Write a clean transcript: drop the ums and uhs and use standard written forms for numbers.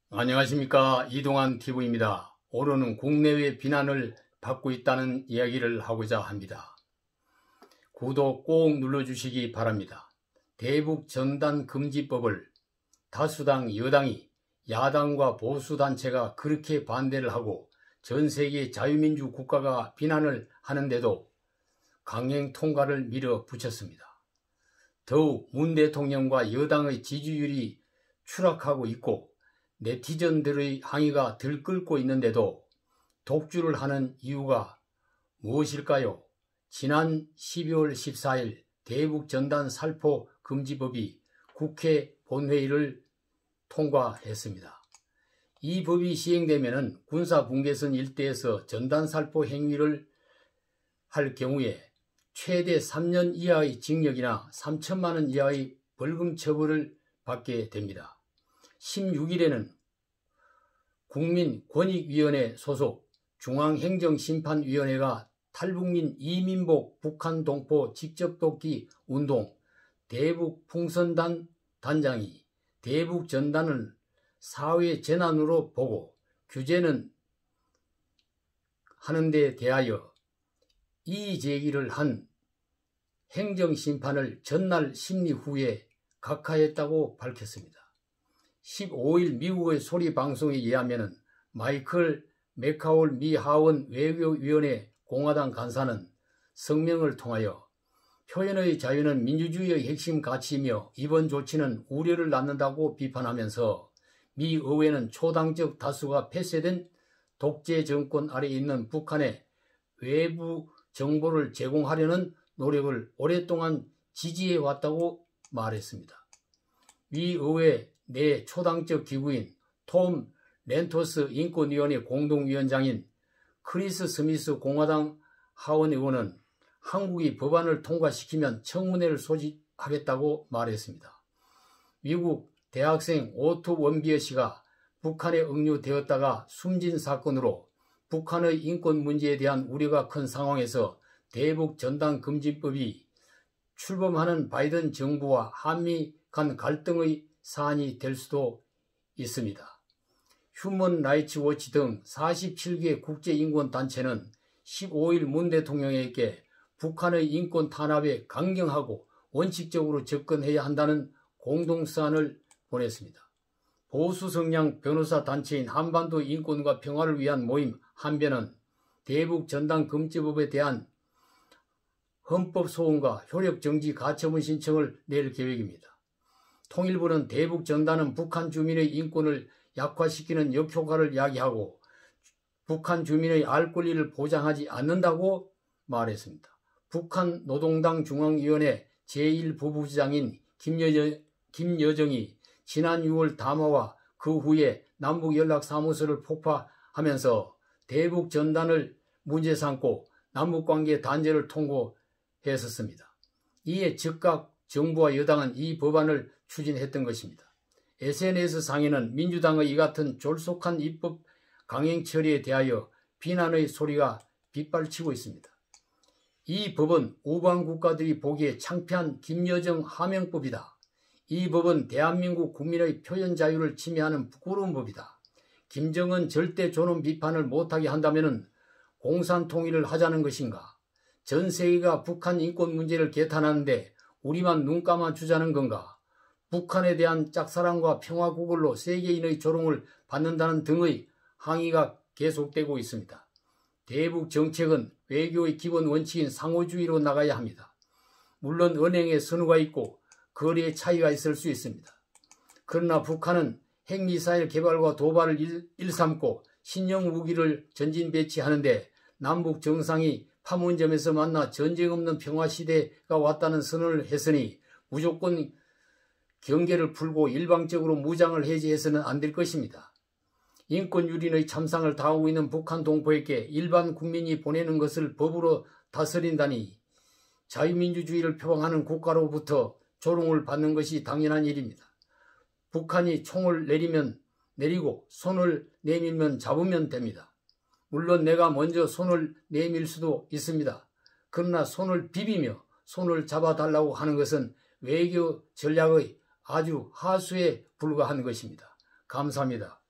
안녕하십니까. 이동환 TV입니다. 오늘은 국내외 비난을 받고 있다는 이야기를 하고자 합니다. 구독 꼭 눌러주시기 바랍니다. 대북 전단 금지법을 다수당 여당이 야당과 보수단체가 그렇게 반대를 하고 전 세계 자유민주 국가가 비난을 하는데도 강행 통과를 밀어붙였습니다. 더욱 문 대통령과 여당의 지지율이 추락하고 있고 네티즌들의 항의가 들끓고 있는데도 독주를 하는 이유가 무엇일까요? 지난 12월 14일 대북전단 살포 금지법이 국회 본회의를 통과했습니다. 이 법이 시행되면 군사분계선 일대에서 전단 살포 행위를 할 경우에 최대 3년 이하의 징역이나 3천만 원 이하의 벌금 처벌을 받게 됩니다. 16일에는 국민권익위원회 소속 중앙행정심판위원회가 탈북민 이민복 북한 동포 직접 돕기 운동 대북풍선단 단장이 대북전단을 사회 재난으로 보고 규제는 하는 데 대하여 이의 제기를 한 행정심판을 전날 심리 후에 각하했다고 밝혔습니다. 15일 미국의 소리 방송에 의하면 마이클 맥카올 미 하원 외교위원회 공화당 간사는 성명을 통하여 표현의 자유는 민주주의의 핵심 가치이며 이번 조치는 우려를 낳는다고 비판하면서 미 의회는 초당적 다수가 폐쇄된 독재 정권 아래 있는 북한에 외부 정보를 제공하려는 노력을 오랫동안 지지해왔다고 말했습니다. 미 의회 내 초당적 기구인 톰 렌토스 인권위원회 공동위원장인 크리스 스미스 공화당 하원의원은 한국이 법안을 통과시키면 청문회를 소집하겠다고 말했습니다. 미국 대학생 오투 원비어 씨가 북한에 억류되었다가 숨진 사건으로 북한의 인권 문제에 대한 우려가 큰 상황에서 대북 전단 금지법이 출범하는 바이든 정부와 한미 간 갈등의 사안이 될 수도 있습니다. 휴먼 라이츠 워치 등 47개 국제인권단체는 15일 문 대통령에게 북한의 인권 탄압에 강경하고 원칙적으로 접근해야 한다는 공동서한을 보냈습니다. 보수 성향 변호사 단체인 한반도 인권과 평화를 위한 모임 한변은 대북 전단 금지법에 대한 헌법 소원과 효력 정지 가처분 신청을 낼 계획입니다. 통일부는 대북 전단은 북한 주민의 인권을 약화시키는 역효과를 야기하고 북한 주민의 알 권리를 보장하지 않는다고 말했습니다. 북한 노동당 중앙위원회 제1부부장인 김여정이 지난 6월 담화와 그 후에 남북연락사무소를 폭파하면서 대북 전단을 문제 삼고 남북관계 단절을 통보했었습니다. 이에 즉각 정부와 여당은 이 법안을 추진했던 것입니다. SNS상에는 민주당의 이 같은 졸속한 입법 강행 처리에 대하여 비난의 소리가 빗발치고 있습니다. 이 법은 우방 국가들이 보기에 창피한 김여정 하명법이다. 이 법은 대한민국 국민의 표현 자유를 침해하는 부끄러운 법이다. 김정은 절대 존엄 비판을 못하게 한다면 공산통일을 하자는 것인가? 전 세계가 북한 인권 문제를 개탄하는데 우리만 눈 감아 주자는 건가? 북한에 대한 짝사랑과 평화 구걸로 세계인의 조롱을 받는다는 등의 항의가 계속되고 있습니다. 대북 정책은 외교의 기본 원칙인 상호주의로 나가야 합니다. 물론 언행에 선후가 있고 거리의 차이가 있을 수 있습니다. 그러나 북한은 핵미사일 개발과 도발을 일삼고 신형 무기를 전진 배치하는데 남북 정상이 판문점에서 만나 전쟁 없는 평화시대가 왔다는 선언을 했으니 무조건 경계를 풀고 일방적으로 무장을 해제해서는 안 될 것입니다. 인권 유린의 참상을 당하고 있는 북한 동포에게 일반 국민이 보내는 것을 법으로 다스린다니 자유민주주의를 표방하는 국가로부터 조롱을 받는 것이 당연한 일입니다. 북한이 총을 내리면 내리고 손을 내밀면 잡으면 됩니다. 물론 내가 먼저 손을 내밀 수도 있습니다. 그러나 손을 비비며 손을 잡아달라고 하는 것은 외교 전략의 아주 하수에 불과한 것입니다. 감사합니다.